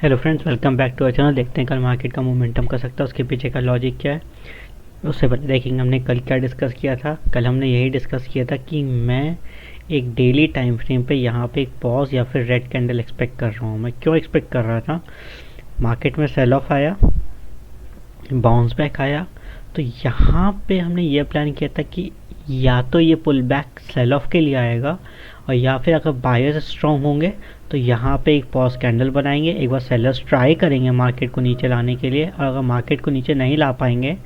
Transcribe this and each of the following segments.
Hello friends, welcome back to our channel. देखते हैं कल मार्केट का मोमेंटम कर सकता है, उसके पीछे का लॉजिक क्या है। उससे पहले देखेंगे हमने कल क्या डिस्कस किया था। कल हमने यही डिस्कस किया था कि मैं एक डेली टाइम फ्रेम पे यहाँ पे एक पॉज या फिर रेड कैंडल एक्सपेक्ट कर रहा हूँ। मैं क्यों एक्सपेक्ट कर रहा था? मार्केट में सेल ऑफ आया, बाउंस बैक आया, तो यहाँ पे हमने ये प्लान किया था कि या तो ये पुल बैक सेल ऑफ के लिए आएगा, और या फिर अगर बायर्स स्ट्रॉन्ग होंगे तो यहाँ पे एक पॉज कैंडल बनाएंगे। एक बार सेलर्स ट्राई करेंगे मार्केट को नीचे लाने के लिए, और अगर मार्केट को नीचे नहीं ला पाएंगे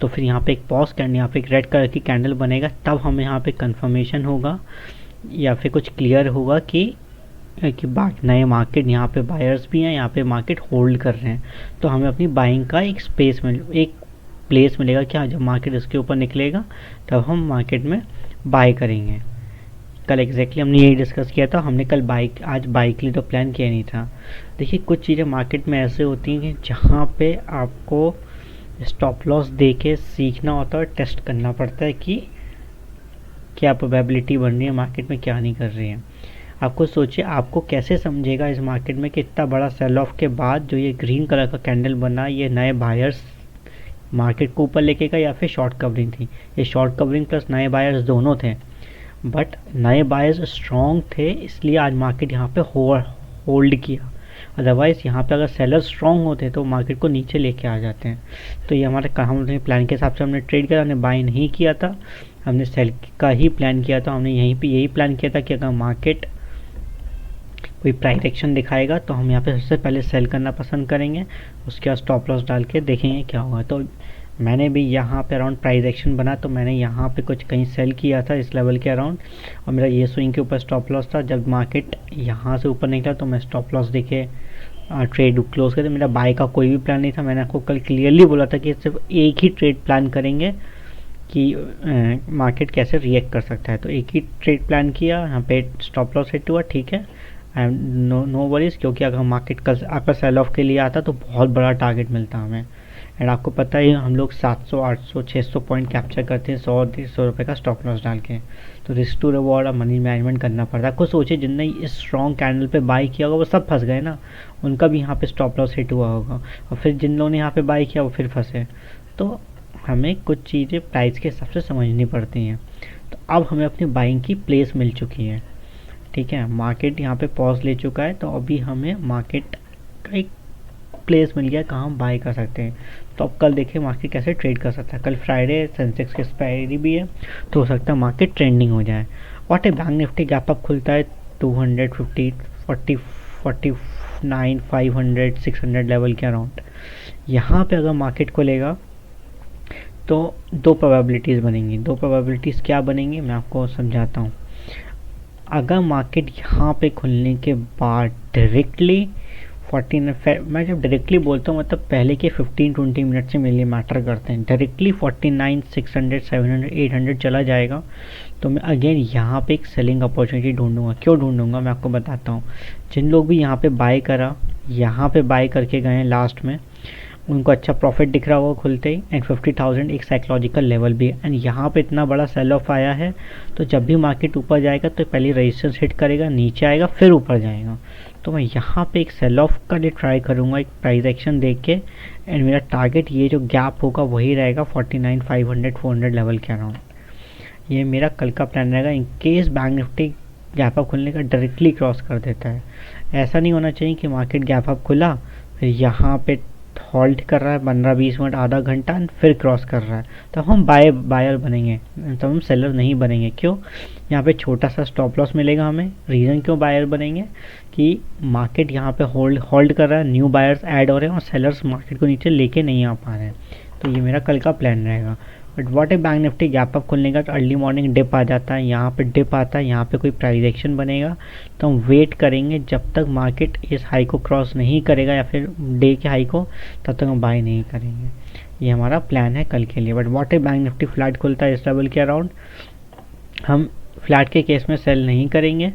तो फिर यहाँ पे एक पॉज कैंडल, यहाँ पे एक रेड कलर की कैंडल बनेगा। तब हमें यहाँ पे कंफर्मेशन होगा या फिर कुछ क्लियर होगा कि नए मार्केट, यहाँ पे बायर्स भी हैं, यहाँ पे मार्केट होल्ड कर रहे हैं। तो हमें अपनी बाइंग का एक स्पेस एक प्लेस मिलेगा कि हाँ, जब मार्केट इसके ऊपर निकलेगा तब हम मार्केट में बाय करेंगे। कल एग्जैक्टली हमने यही डिस्कस किया था। हमने कल आज बाई के लिए तो प्लान किया नहीं था। देखिए, कुछ चीज़ें मार्केट में ऐसे होती हैं कि जहाँ पे आपको स्टॉप लॉस दे के सीखना होता है और टेस्ट करना पड़ता है कि क्या प्रोबेबिलिटी बन रही है मार्केट में, क्या नहीं कर रही है। आपको सोचिए, आपको कैसे समझेगा इस मार्केट में कि इतना बड़ा सेल ऑफ के बाद जो ये ग्रीन कलर का कैंडल बना, ये नए बायर्स मार्केट को ऊपर लेके गए या फिर शॉर्ट कवरिंग थी। ये शॉर्ट कवरिंग प्लस नए बायर्स दोनों थे, बट नए बायर्स स्ट्रॉन्ग थे, इसलिए आज मार्केट यहाँ पे होल्ड किया। अदरवाइज़ यहाँ पे अगर सेलर स्ट्रॉन्ग होते तो मार्केट को नीचे लेके आ जाते हैं। तो ये हमने प्लान के हिसाब से हमने ट्रेड किया, हमने बाय नहीं किया था, हमने सेल का ही प्लान किया था। हमने यहीं पे यही प्लान किया था कि अगर मार्केट कोई प्राइस एक्शन दिखाएगा तो हम यहाँ पे सबसे पहले सेल करना पसंद करेंगे, उसके बाद स्टॉप लॉस डाल के देखेंगे क्या होगा। तो मैंने भी यहाँ पे अराउंड प्राइस एक्शन बना, तो मैंने यहाँ पे कुछ कहीं सेल किया था इस लेवल के अराउंड, और मेरा ये स्विंग के ऊपर स्टॉप लॉस था। जब मार्केट यहाँ से ऊपर निकला तो मैं स्टॉप लॉस देके ट्रेड क्लोज कर दिया। मेरा बाय का कोई भी प्लान नहीं था। मैंने आपको कल क्लियरली बोला था कि सिर्फ एक ही ट्रेड प्लान करेंगे कि मार्केट कैसे रिएक्ट कर सकता है। तो एक ही ट्रेड प्लान किया, यहाँ पे स्टॉप लॉस हिट हुआ, ठीक है, नो वरीज, क्योंकि अगर मार्केट कल आपका सेल ऑफ के लिए आता तो बहुत बड़ा टारगेट मिलता हमें। एंड आपको पता है हम लोग 700, 800, 600 पॉइंट कैप्चर करते हैं 100-150 रुपये का स्टॉप लॉस डाल के। तो रिस्क टू रिवॉर्ड और मनी मैनेजमेंट करना पड़ता है। कुछ सोचिए, जिनने इस स्ट्रॉन्ग कैंडल पे बाई किया होगा वो सब फंस गए ना, उनका भी यहाँ पे स्टॉप लॉस हिट हुआ होगा, और फिर जिन लोगों ने यहाँ पे बाई किया वो फिर फंसे। तो हमें कुछ चीज़ें प्राइस के हिसाब से समझनी पड़ती हैं। तो अब हमें अपनी बाइंग की प्लेस मिल चुकी है, ठीक है। मार्केट यहाँ पे पॉज ले चुका है, तो अभी हमें मार्केट का एक प्लेस मिल गया कहाँ हम बाय कर सकते हैं। तो अब कल देखिए मार्केट कैसे ट्रेड कर सकता है। कल फ्राइडे, सेंसेक्स की एक्सपायरी भी है, तो हो सकता है मार्केट ट्रेंडिंग हो जाए। What A bank Nifty gap up खुलता है 250, 40, 49, 500, 600 लेवल के अराउंड। यहाँ पे अगर मार्केट खुलेगा तो दो प्रोबेबिलिटीज़ बनेंगी। दो प्रोबेबिलिटीज़ क्या बनेंगी मैं आपको समझाता हूँ। अगर मार्केट यहाँ पे खुलने के बाद डायरेक्टली 49, मैं जब डायरेक्टली बोलता हूँ मतलब पहले के 15-20 मिनट से मेरे लिए मैटर करते हैं, डायरेक्टली 49, 600, 700, 800 चला जाएगा तो मैं अगेन यहाँ पे एक सेलिंग अपॉर्चुनिटी ढूंढूंगा। क्यों ढूंढूंगा मैं आपको बताता हूँ। जिन लोग भी यहाँ पे बाय करा, यहाँ पे बाय करके गए लास्ट में, उनको अच्छा प्रॉफिट दिख रहा होगा खुलते ही। एंड 50,000 एक साइकोलॉजिकल लेवल भी है, एंड यहाँ पे इतना बड़ा सेल ऑफ आया है, तो जब भी मार्केट ऊपर जाएगा तो पहले रेजिस्टेंस हिट करेगा, नीचे आएगा, फिर ऊपर जाएगा। तो मैं यहाँ पे एक सेल ऑफ का लिए ट्राई करूँगा, एक प्राइस एक्शन देख के। एंड मेरा टारगेट ये जो गैप होगा वही रहेगा 49, 500, 400 लेवल के अराउंड। ये मेरा कल का प्लान रहेगा in case bank Nifty gap up खुलने का डायरेक्टली क्रॉस कर देता है। ऐसा नहीं होना चाहिए कि मार्केट गैप अप खुला, फिर यहाँ पे हॉल्ट कर रहा है 15-20 मिनट, आधा घंटा, फिर क्रॉस कर रहा है, तब हम बायर बनेंगे, तब हम सेलर नहीं बनेंगे। क्यों? यहाँ पे छोटा सा स्टॉप लॉस मिलेगा हमें। रीज़न क्यों बायर बनेंगे कि मार्केट यहाँ पे होल्ड कर रहा है, न्यू बायर्स ऐड हो रहे हैं और सेलर्स मार्केट को नीचे लेके नहीं आ पा रहे हैं। तो ये मेरा कल का प्लान रहेगा। But what A bank Nifty gap up खुलने का तो अर्ली मॉर्निंग डिप आ जाता है, यहाँ पे डिप आता है, यहाँ पे कोई प्राइस एक्शन बनेगा, तो हम वेट करेंगे जब तक मार्केट इस हाई को क्रॉस नहीं करेगा या फिर डे के हाई को, तब तक हम बाय नहीं करेंगे। ये हमारा प्लान है कल के लिए। But what A bank Nifty flat खुलता है इस लेवल के अराउंड, हम फ्लैट के केस में सेल नहीं करेंगे।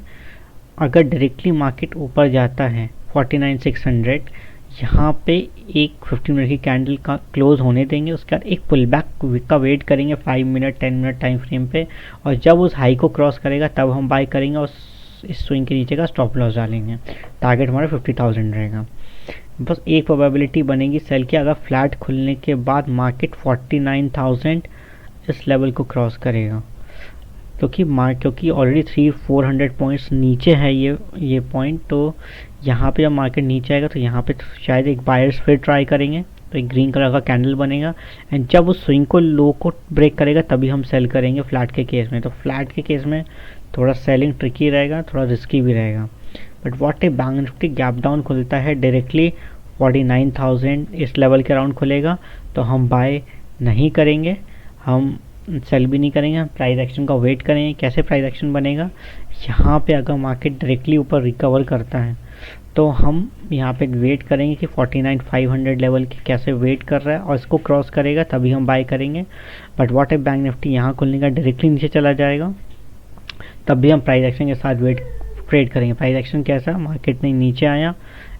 अगर डायरेक्टली मार्केट ऊपर जाता है 49,600, यहाँ पे एक 15 मिनट की कैंडल का क्लोज होने देंगे, उसके बाद एक पुल बैक का वेट करेंगे 5 मिनट 10 मिनट टाइम फ्रेम पे, और जब उस हाई को क्रॉस करेगा तब हम बाय करेंगे और इस स्विंग के नीचे का स्टॉप लॉस डालेंगे। टारगेट हमारा 50,000 रहेगा। बस एक प्रोबेबिलिटी बनेगी सेल की, अगर फ्लैट खुलने के बाद मार्केट 49,000 इस लेवल को क्रॉस करेगा, क्योंकि ऑलरेडी 300-400 पॉइंट्स नीचे है ये पॉइंट। तो यहाँ पे जब मार्केट नीचे आएगा तो यहाँ पे शायद एक बायर्स फिर ट्राई करेंगे, तो एक ग्रीन कलर का कैंडल बनेगा, एंड जब उस स्विंग को लो को ब्रेक करेगा तभी हम सेल करेंगे फ्लैट के केस में। तो फ्लैट के केस में थोड़ा सेलिंग ट्रिकी रहेगा, थोड़ा रिस्की भी रहेगा। But what if bank Nifty gap down खुलता है डायरेक्टली 49,000 इस लेवल के अराउंड खुलेगा, तो हम बाय नहीं करेंगे, हम सेल भी नहीं करेंगे, हम प्राइस एक्शन का वेट करेंगे। कैसे प्राइस एक्शन बनेगा, यहाँ पे अगर मार्केट डायरेक्टली ऊपर रिकवर करता है तो हम यहाँ पे वेट करेंगे कि 49,500 लेवल की कैसे वेट कर रहा है और इसको क्रॉस करेगा तभी हम बाय करेंगे। But what if bank Nifty यहाँ खुलने का डायरेक्टली नीचे चला जाएगा, तब भी हम प्राइस एक्शन के साथ ट्रेड करेंगे। प्राइस एक्शन कैसा, मार्केट ने नीचे आया,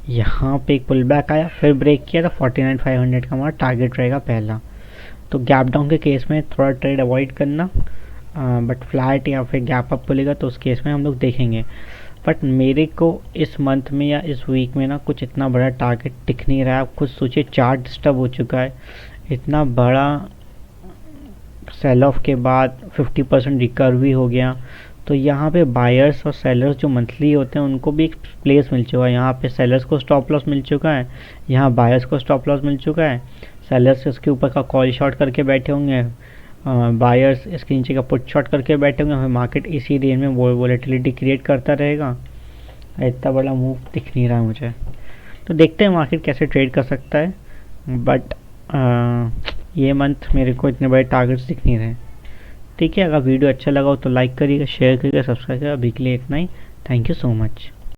यहाँ पे एक पुल बैक आया, फिर ब्रेक किया, तो 49,500 का हमारा टारगेट रहेगा पहला। तो गैप डाउन के केस में थोड़ा ट्रेड अवॉइड करना, बट फ्लैट या फिर गैप अप बोलेगा तो उस केस में हम लोग देखेंगे। बट मेरे को इस मंथ में या इस वीक में ना कुछ इतना बड़ा टारगेट दिख नहीं रहा है। आप खुद सोचिए, चार्ट डिस्टर्ब हो चुका है, इतना बड़ा सेल ऑफ के बाद 50% रिकवरी हो गया, तो यहाँ पे बायर्स और सेलर्स जो मंथली होते हैं उनको भी एक प्लेस मिल चुका है। यहाँ पे सेलर्स को स्टॉप लॉस मिल चुका है, यहाँ बायर्स को स्टॉप लॉस मिल चुका है। सेलर्स इसके ऊपर का कॉल शॉर्ट करके बैठे होंगे, बायर्स इसके नीचे का पुट शॉर्ट करके बैठे होंगे, हमें मार्केट इसी रेंज में वोलेटिलिटी क्रिएट करता रहेगा। इतना बड़ा मूव दिख नहीं रहा मुझे, तो देखते हैं मार्केट कैसे ट्रेड कर सकता है। बट ये मंथ मेरे को इतने बड़े टारगेट्स दिख नहीं रहे। ठीक है, अगर वीडियो अच्छा लगा हो तो लाइक करिएगा, शेयर करिएगा, सब्सक्राइब करिएगा। अभी के लिए इतना ही, थैंक यू सो मच।